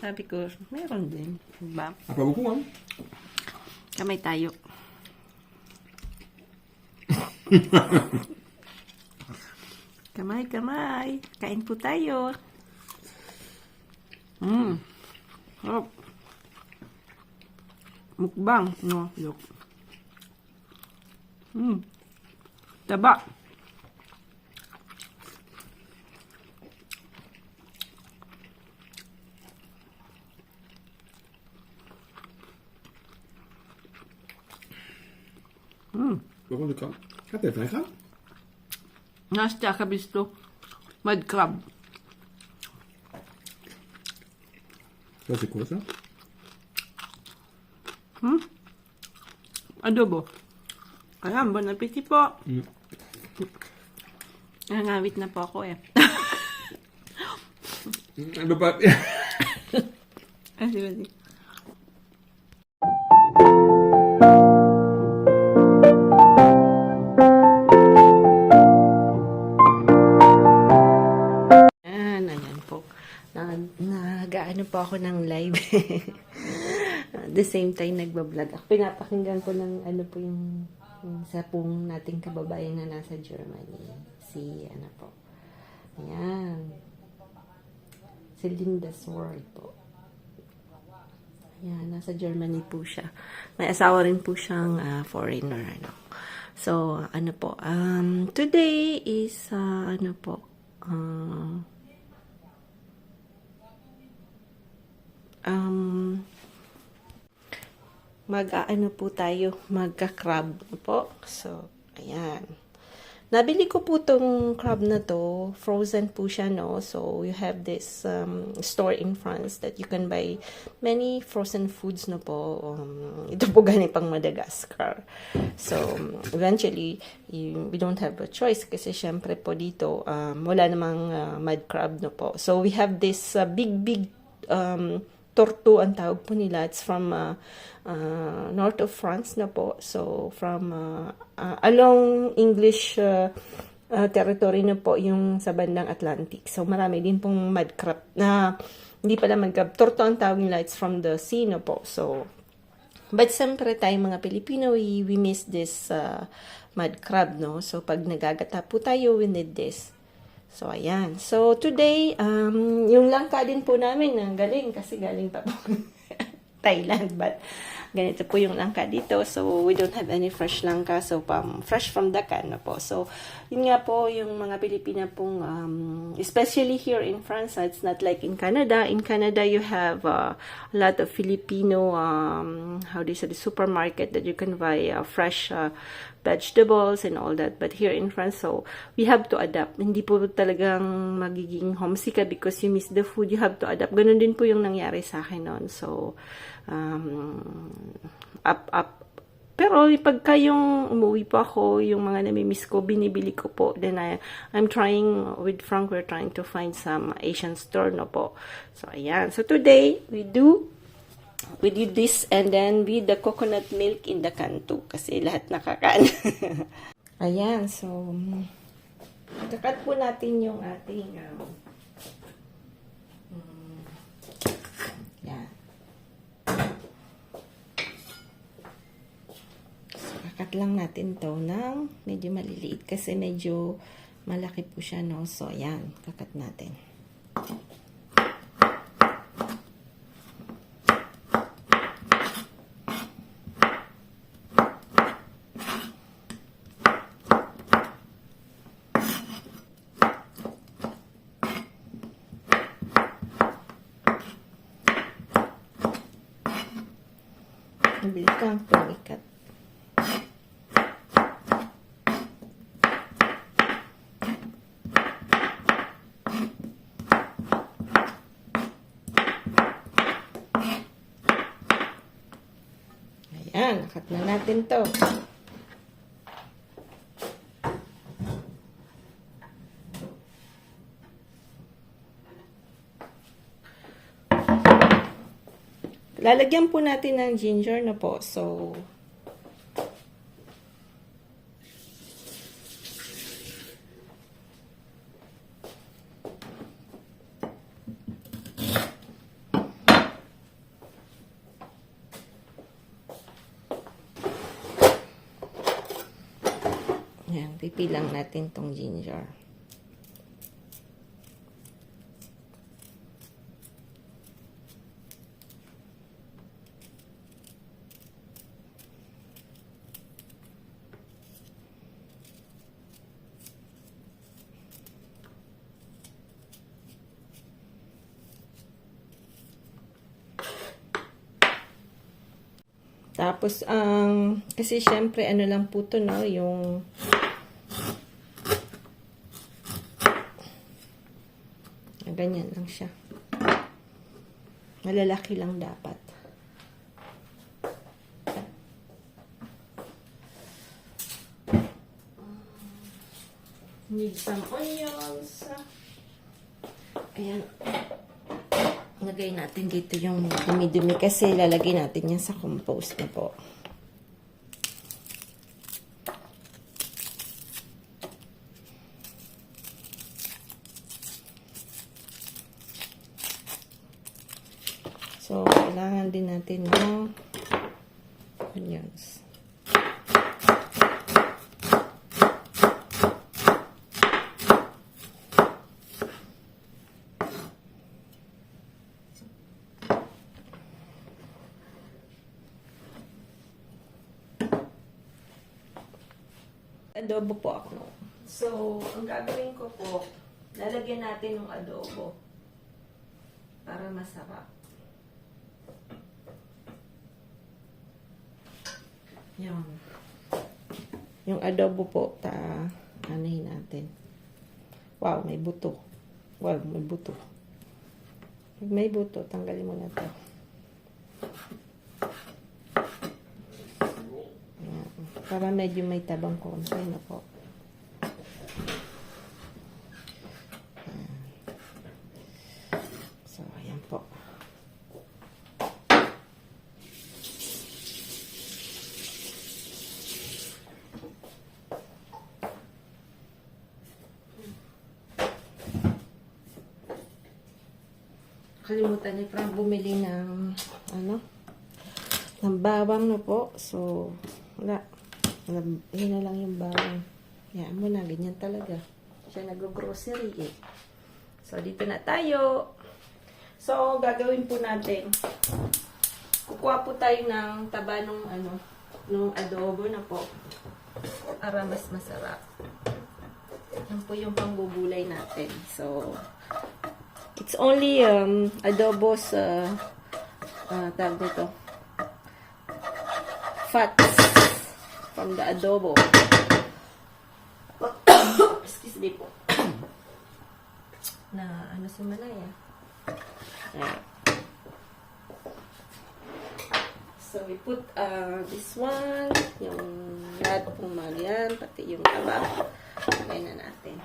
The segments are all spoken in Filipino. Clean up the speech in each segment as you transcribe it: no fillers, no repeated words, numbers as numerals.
Sabi ko, meron din. Diba? Apa bukuan? Kamay tayo. Kamay, kamay. Kain po tayo. Sarap. Mukbang. No, look. Taba. Vad var det kvar? Hade det fräscha? Nasta kabisto. Mud crab. Vad är kvar? Adobo. Ayan, bon appetit po. Nangawit na po ako eh. Ano ba? Sige. Ayan po. Nag-ano po ako ng live. The same time nagbablog. Pinapakinggan ko ng ano po yung sa pong nating kababayan na nasa Germany. Si ano po. Ayan. Si Linda's World po. Ayan, nasa Germany po siya. May asawa rin po siyang foreigner. Ano. So, ano po. Today is, ano po, mag-ano po tayo, magka-crab po. So, ayan. Nabili ko po tong crab na to. Frozen po siya, no? So, you have this store in France that you can buy many frozen foods, no po. Ito po galing pang Madagascar. So, eventually, we don't have a choice kasi syempre po dito, wala namang mud crab, no po. So, we have this big tortu ang tawag po nila. It's from north of France na po. So, from along English territory na po yung sa bandang Atlantic. So, marami din pong mud crab na hindi pala mud crab. Tortu ang tawag nila. It's from the sea na po. So, but siyempre tayo mga Pilipino, we miss this mud crab, no? So, pag nagagata po tayo, we need this. So, ayan. So, today, yung langka din po namin, galing kasi galing pa po Thailand. But, ganito po yung langka dito. So, we don't have any fresh langka. So, fresh from the can na po. So, yun nga po, yung mga Pilipina pong, especially here in France, it's not like in Canada. In Canada, you have a lot of Filipino, how do you say, the supermarket that you can buy fresh vegetables and all that. But here in France, so we have to adapt. Hindi po talagang magiging homesick ka because you miss the food. You have to adapt. Ganun din po yung nangyari sa akin noon. So, Pero pagka yung umuwi po ako, yung mga namimiss ko, binibili ko po. Then I'm trying, with Frank, we're trying to find some Asian store, no po. So, ayan. So, today, we do this and then with the coconut milk in the can too. Kasi lahat nakakaan. Ayan. So, kakat po natin yung ating yan. So, kakat lang natin to ng medyo maliliit kasi medyo malaki po siya, no? So, ayan. Kakat natin. Mabilis lang po ikat. Ayan, nakat na natin to. Lalagyan po natin ng ginger na po. So, pipilang natin tong ginger. Tapos, kasi syempre, ano lang po to, no, yung ganyan lang siya. Malalaki lang dapat. Need some onions. Ayan. Lagay natin dito yung dumi-dumi kasi lalagay natin yan sa compost na po. So, kailangan din natin ng onions. Adobo po ako. So, ang gagawin ko po, lalagyan natin ng adobo para masarap. Yan. Yung adobo po, anahin natin. Wow, may buto. Wow, may buto. Pag may buto, tanggalin mo na to. Para medyo may tabang konti na po. So, ayan po. Kalimutan ni Frank bumili ng ng bawang na po. So, wala. Yun na lang yung bawang. Yan mo na, ganyan talaga. Siya nag-grocery eh. So, dito na tayo. So, gagawin po natin. Kukuha po tayo ng taba nung adobo na po. Para mas masarap. Yan po yung panggugulay natin. So, it's only adobo's tawag nito. Fats from the adobo. Excuse me po. Na si Malaya. Right. So we put this one, yung lahat pong magyan, pati yung taba. Lagay na natin.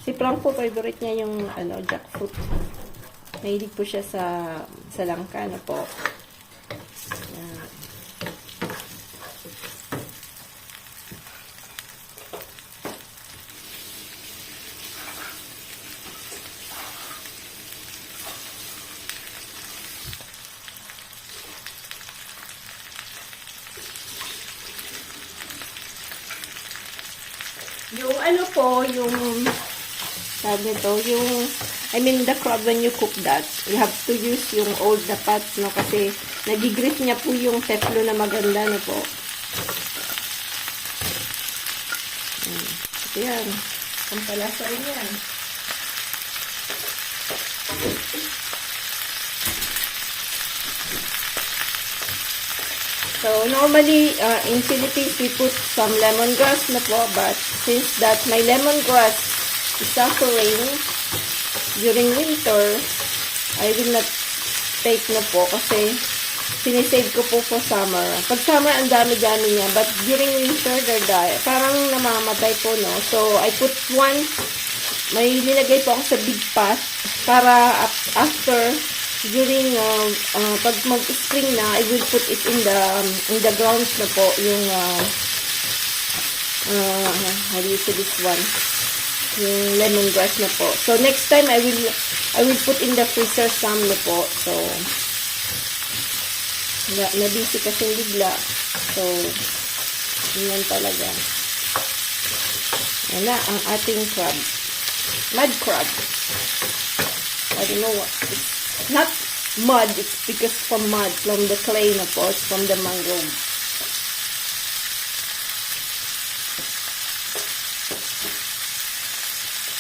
Si Frank po, favorite niya yung jackfruit. Mahilig po siya sa langka na po. Yan. Yung sabi nito, the crab, when you cook that, you have to use yung old na pots, no? Kasi nagigrit niya po yung teflon na maganda, no po. Ito yan. Pampalasa rin yan. So, normally, in Philippines, we put some lemongrass na po, but since that my lemongrass is suffering during winter, I will not take na po kasi sinisave ko po for summer. Pag summer, ang dami-dami niya, but during winter, they're die. Parang namamatay po, no? So, I put one, may nilagay po ako sa big pot para after during pag mag-spring na, I will put it in the grounds na po yung how do you say this one, yung lemongrass na po. So, next time, I will put in the freezer some na po. So, na-busy kasi bigla. So, yan talaga. Yan na, ang ating crab. Mud crab. I don't know what. It's not mud. It's because from mud. From the clay na po. It's from the mangrove.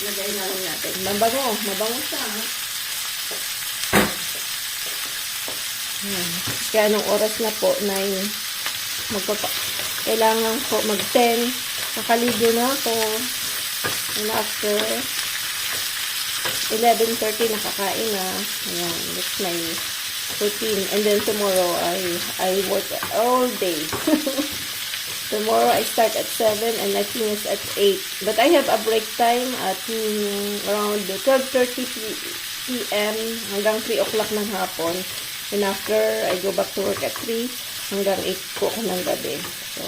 Lagay na lang natin. Mabango. Mabango siya. Ha? Yan. Kaya anong oras na po? 9. Kailangan po mag-10. Nakaligo na ako. And after 11:30 nakakain na. Ayan. That's my routine. And then tomorrow, I work all day. Tomorrow, I start at 7 and I finish at 8. But I have a break time at around 12:30 p.m. hanggang 3 o'clock ng hapon. And after, I go back to work at 3 hanggang 8 po ako ng gabi. So,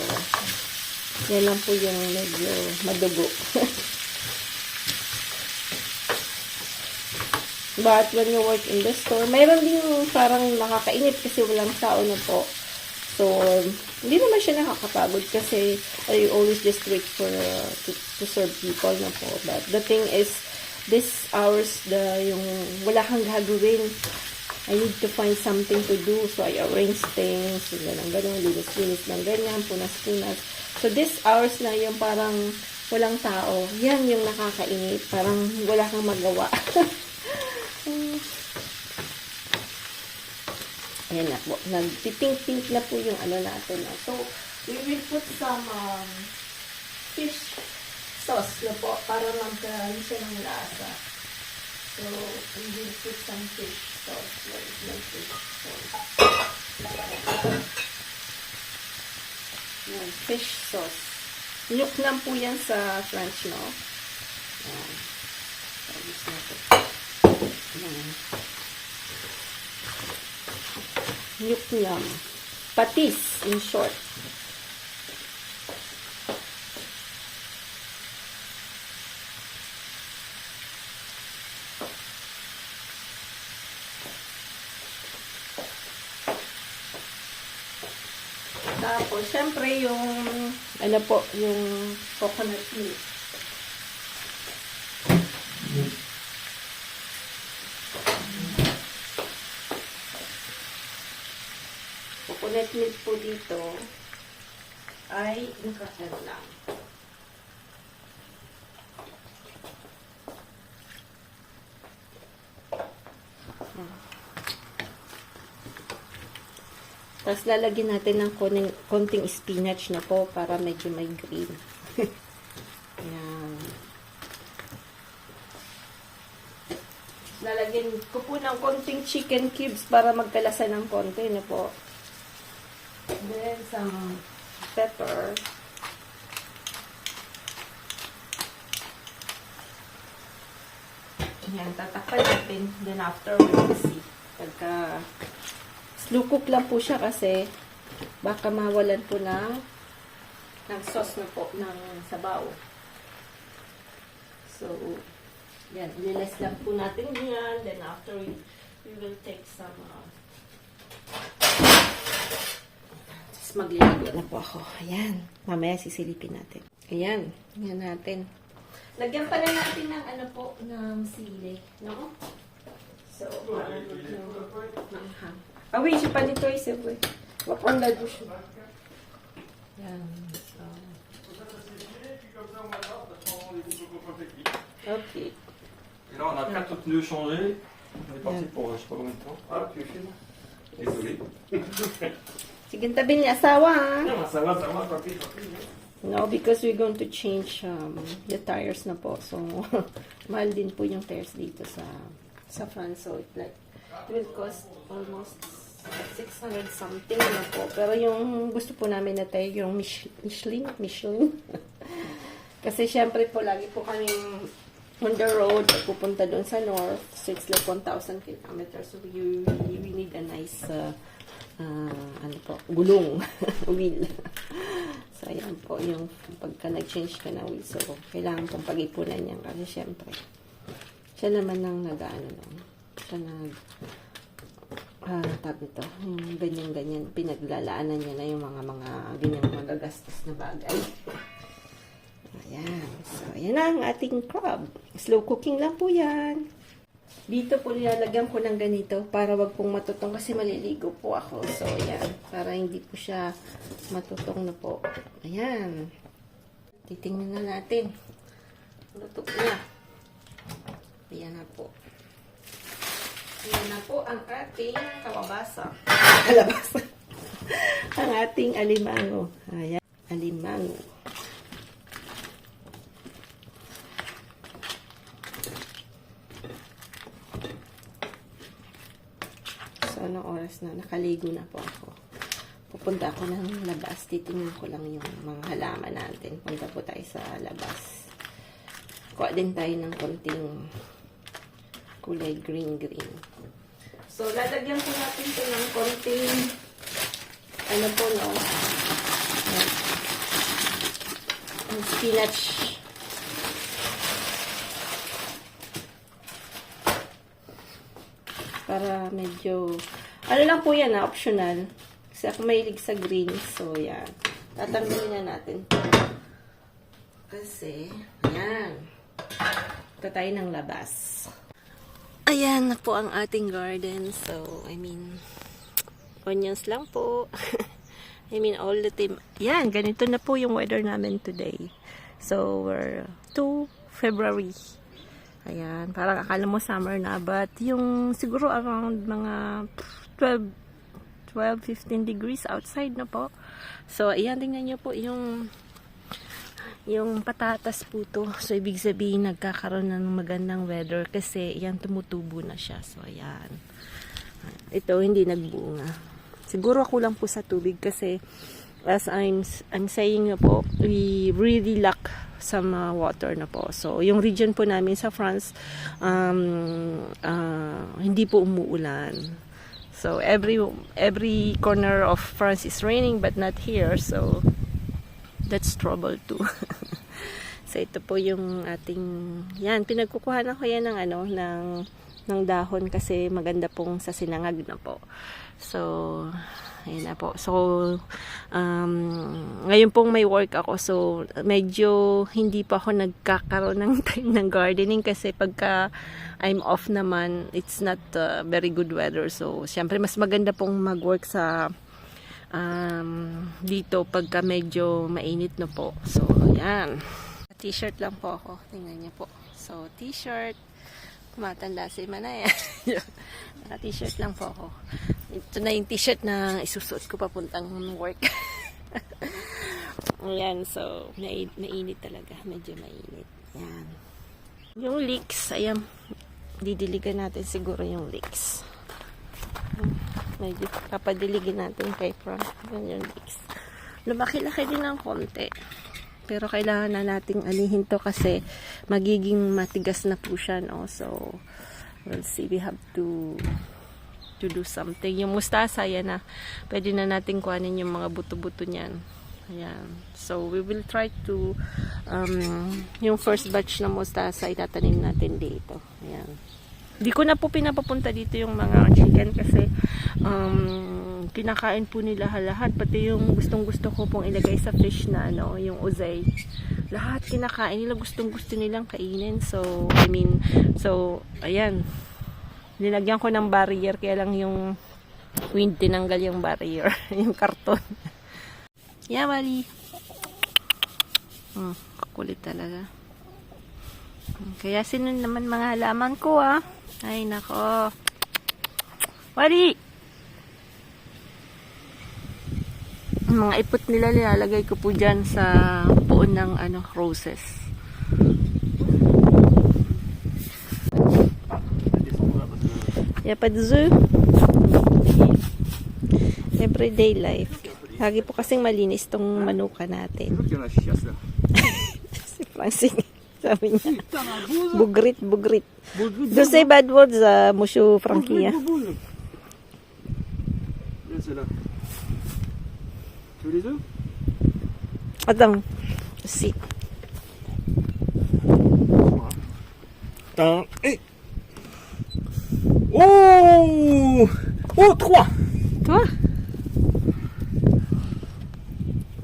yan lang po yung medyo madugo. But when you work in the store, mayroon din parang nakakainip kasi walang tao na po. So, hindi naman siya nakakapagod kasi I always just wait for to serve people na po. But the thing is, this hours, yung wala kang gagawin. I need to find something to do. So, I arrange things. Ganun, linis-linis ng ganyan, punas-punas. So, this hours na yung parang walang tao. Yan yung nakakainip. Parang wala kang magawa. Ayan na po. Nagpipink-pink na po yung ano natin. So, we will put some fish sauce na po para magkaroon siya ng lasa. So, we will put some fish sauce. Where is my fish sauce? Ayan, fish sauce. Look lang po yan sa French, no? Ayan. Tapos na po. Ayan. Nyuk-nyam. Patis, in short. Tapos, syempre, yung, ano po, yung coconut milk. Coconut milk po dito ay nakakano lang. Tapos lalagyan natin ng konting spinach na po para medyo may green. Ayan. Lalagyan ko po ng konting chicken cubes para magkalasa ng konti na po. Then, some pepper. Ayan, tatakpan natin. Then, after, we will see. Pagka, slow cook lang po siya kasi baka mawalan po ng sauce na po, ng sabaw. So, yan, ililas lang po natin yan. Then, after, we will take some magliligo na po ako. Ayan. Mamaya sisilipin natin. Ayan. Ayan natin. Lagyan pa na natin ng ano po, ng sili. No? So, manghang. Ah oui, j'ai pas nettoyé, c'est vrai. On va prendre la douche. Ayan. So. Ok. Et là, on a 4 pneus changés. On est parti pour je sais pas combien de temps. Ah, tu filmes? Désolé. Sige, tabi ni asawa, ha? Non, ça va, papi. No, because we're going to change the tires na po. So, mahal din po yung tires dito sa front. So, it will cost almost 600 something na po. Pero yung gusto po namin na tire, yung Michelin. Kasi syempre po, lagi po kaming on the road, pupunta doon sa north. So, it's like 1,000 kilometers. So, we need a nice ano po, gulong, wheel. So, ayan. Yan po, yung pagka nag-change ka ng wheel. So, kailangan pong pag-ipunan yan kasi syempre, siya naman ang nag-ano nun. Siya tawag ito, yung ganyan-ganyan, pinaglalaanan niya na yung mga ganyang magagastos na bagay. Ayan. So, ayan na ang ating crab. Slow cooking lang po yan. Dito po nilalagyan ko ng ganito para wag pong matutong kasi maliligo po ako. So, ayan. Para hindi po siya matutong na po. Ayan. Titingnan na natin. Luto na. Ayan na po. Ayan na po ang ating kalabasa. Kalabasa. Ang ating alimango. Ayan. Alimango. So, anong oras na? Nakaligo na po ako. Pupunta ako ng labas. Titingnan ko lang yung mga halaman natin. Punta po tayo sa labas. Kuha din tayo ng konting kulay green-green. So, lalagyan po natin ito ng konting ano po, no? Spinach. Para medyo, ano lang po yan, optional. Kasi ako mahilig sa green. So, yan. Tatanggalin na natin. Kasi, ayan. Ito tayo ng labas. Ayan na po ang ating garden. So, I mean, onions lang po. I mean, all the time. Yan, ganito na po yung weather namin today. So, we're 2 February. Ayan, parang akala mo summer na, but yung siguro around mga 12-15 degrees outside na po. So, ayan, tingnan nyo po yung patatas po to. So, ibig sabihin nagkakaroon ng magandang weather kasi ayan, tumutubo na siya. So, ayan. Ito, hindi nagbunga. Siguro kulang po sa tubig kasi as I'm saying na po, we really lack some water na po. So, yung region po namin sa France, hindi po umuulan. So, every corner of France is raining but not here. So, that's trouble too. So, ito po yung ating, yan, pinagkukuha na ko yan ng dahon kasi maganda pong sa sinangag na po. So, ayun na po. So, ngayon pong may work ako. So, medyo hindi pa ako nagkakaroon ng time ng gardening kasi pagka I'm off naman, it's not very good weather. So, syempre mas maganda pong mag-work sa dito pagka medyo mainit na po. So, ayan. T-shirt lang po ako. Tingnan niyo po. So, t-shirt. Tumatanda si Manay. T-shirt lang po ako. Ito na yung t-shirt na isusuot ko papuntang work. Ayan, so, mainit talaga. Medyo mainit. Ayan. Yung leeks, ayan. Didiligan natin siguro yung leeks. Medyo papadiligin natin kay Frank. Ayan yung leeks. Lumaki-laki din ng konti. Pero kailangan na nating alihin to kasi magiging matigas na po siya, no? So, we'll see. We have to do something. Yung mustasa, yan na. Pwede na natin kuhanin yung mga buto-buto niyan. Ayan. So, we will try to yung first batch na mustasa itatanim natin dito. Ayan. Hindi ko na po pinapapunta dito yung mga chicken kasi kinakain po nila lahat. Pati yung gustong-gusto ko pong ilagay sa fish na yung uzay. Lahat kinakain nila. Gustong-gusto nilang kainin. So, ayan. Nilagyan ko ng barrier kaya lang yung wind tinanggal yung barrier. Yung karton. Yeah, Mari. Kukulit talaga. Kaya sino naman mga halaman ko, ah. Ay, nako. Mari! Mga ipot nila nilalagay ko po dyan sa puon ng roses. Yapadzu. Everyday life. Lagi po kasing malinis tong manuka natin. Si Francine, sabi niya. Bugrit. Don't say bad words, Monsieur Frankie. Attends. Si. Attends. Et... Oh! Oh, 3! Ito.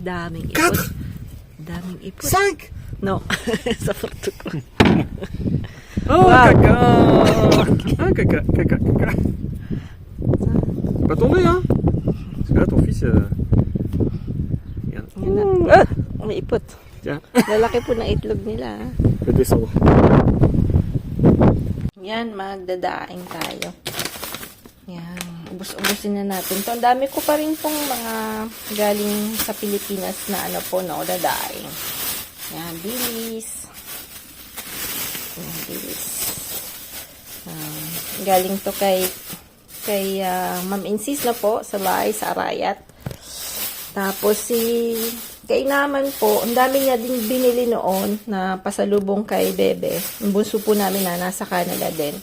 Daming ipot. 4! Daming ipot. 5! No. Sa photo ko. Oh, Wow. caca! Ah, caca, caca, caca. Pas tomber, hein? Parce que là, ton fils... Regarde. Yan na. May ipot. Tiens, Lalaki po ng itlog nila. je vais descendre. Yan, magdadaing tayo. Yan. Ubus-ubusin na natin to. Ang dami ko pa rin pong mga galing sa Pilipinas na ano po, no, dadaing. Yan, bilis. Yan, bilis. Galing to kay Ma'am Insis na po, sa bahay, sa Arayat. Tapos kay naman po, ang dami niya din binili noon na pasalubong kay Bebe. Yung bunso po namin na nasa Canada din.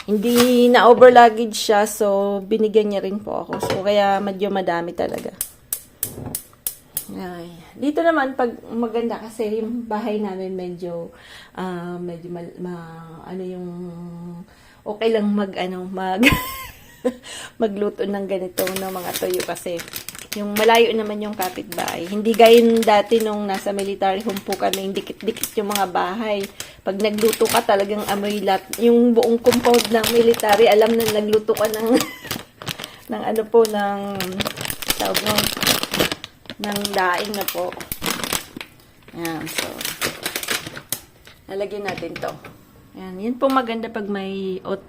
Hindi na over luggage siya, so binigyan niya rin po ako. So kaya medyo madami talaga. Ay. Dito naman pag maganda kasi yung bahay namin medyo ano yung okay lang magluto ng ganito ng mga toyo kasi yung malayo naman yung kapitbahay. Hindi gaya dati nung nasa military home po kami, dikit-dikit yung mga bahay. Pag nagluto ka talagang amoy yung buong compound ng military, alam na nagluto ka ng ng ano po ng tawag ng daing na po. Ayan, so lalagyan natin to. Ayan, yan po maganda pag may oat.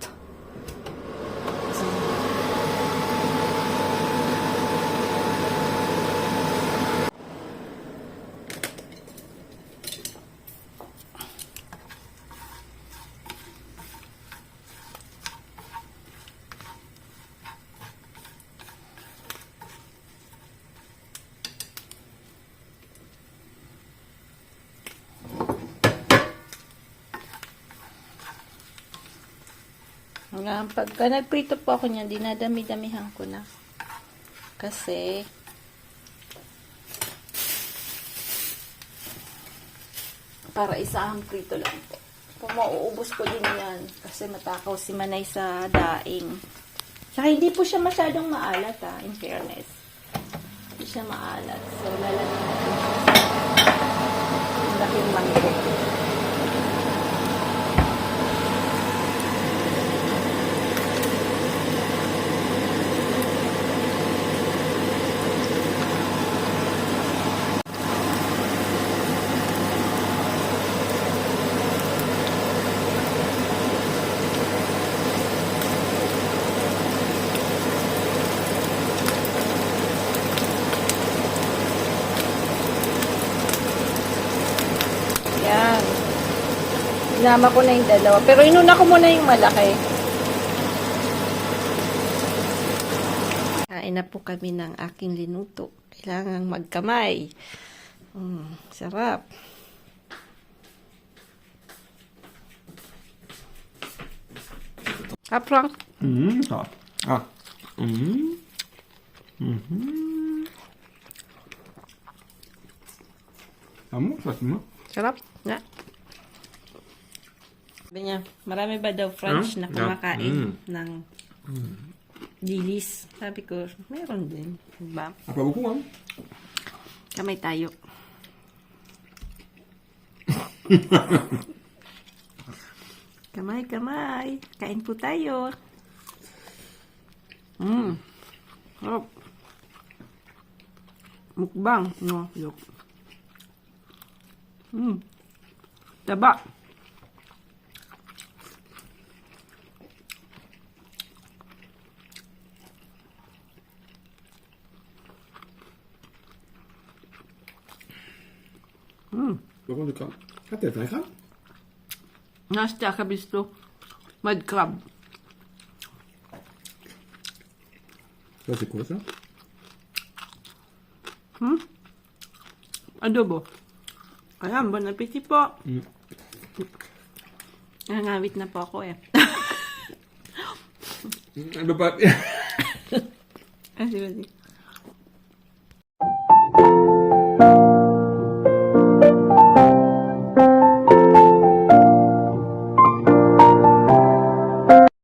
Pagka nagprito po ako niyan, dinadami-damihan ko na. Kasi, para isang prito lang po. Kung mauubos ko din yan, kasi matakaw si Manay sa daing. Saka hindi po siya masyadong maalat in fairness. Hindi siya maalat. So, lalagyan natin yung laking mangkok. Yan. Inama ko na yung dalawa. Pero inuna ko muna yung malaki. Kain na po kami ng aking linuto. Kailangang magkamay. Sarap. Frank? Ça. Ah. Ah bon, ça c'est moi. Sarap. Na. Sabi niya, marami ba daw French na kumakain ng dilis? Sabi ko, meron din. Diba? Ah, pas beaucoup, hein. Kamay tayo. Kamay, kamay. Kain po tayo. Sarap. Mukbang. No, yuk. Taba. Pourquoi du crabe? Ah, t'as fait un crabe? Nasta kabisto. Mud crab. Ça, c'est quoi ça? Adobo. Ayan, bon appetit po. Nangawit na po ako eh. Elle veut pas. Vas-y, vas-y.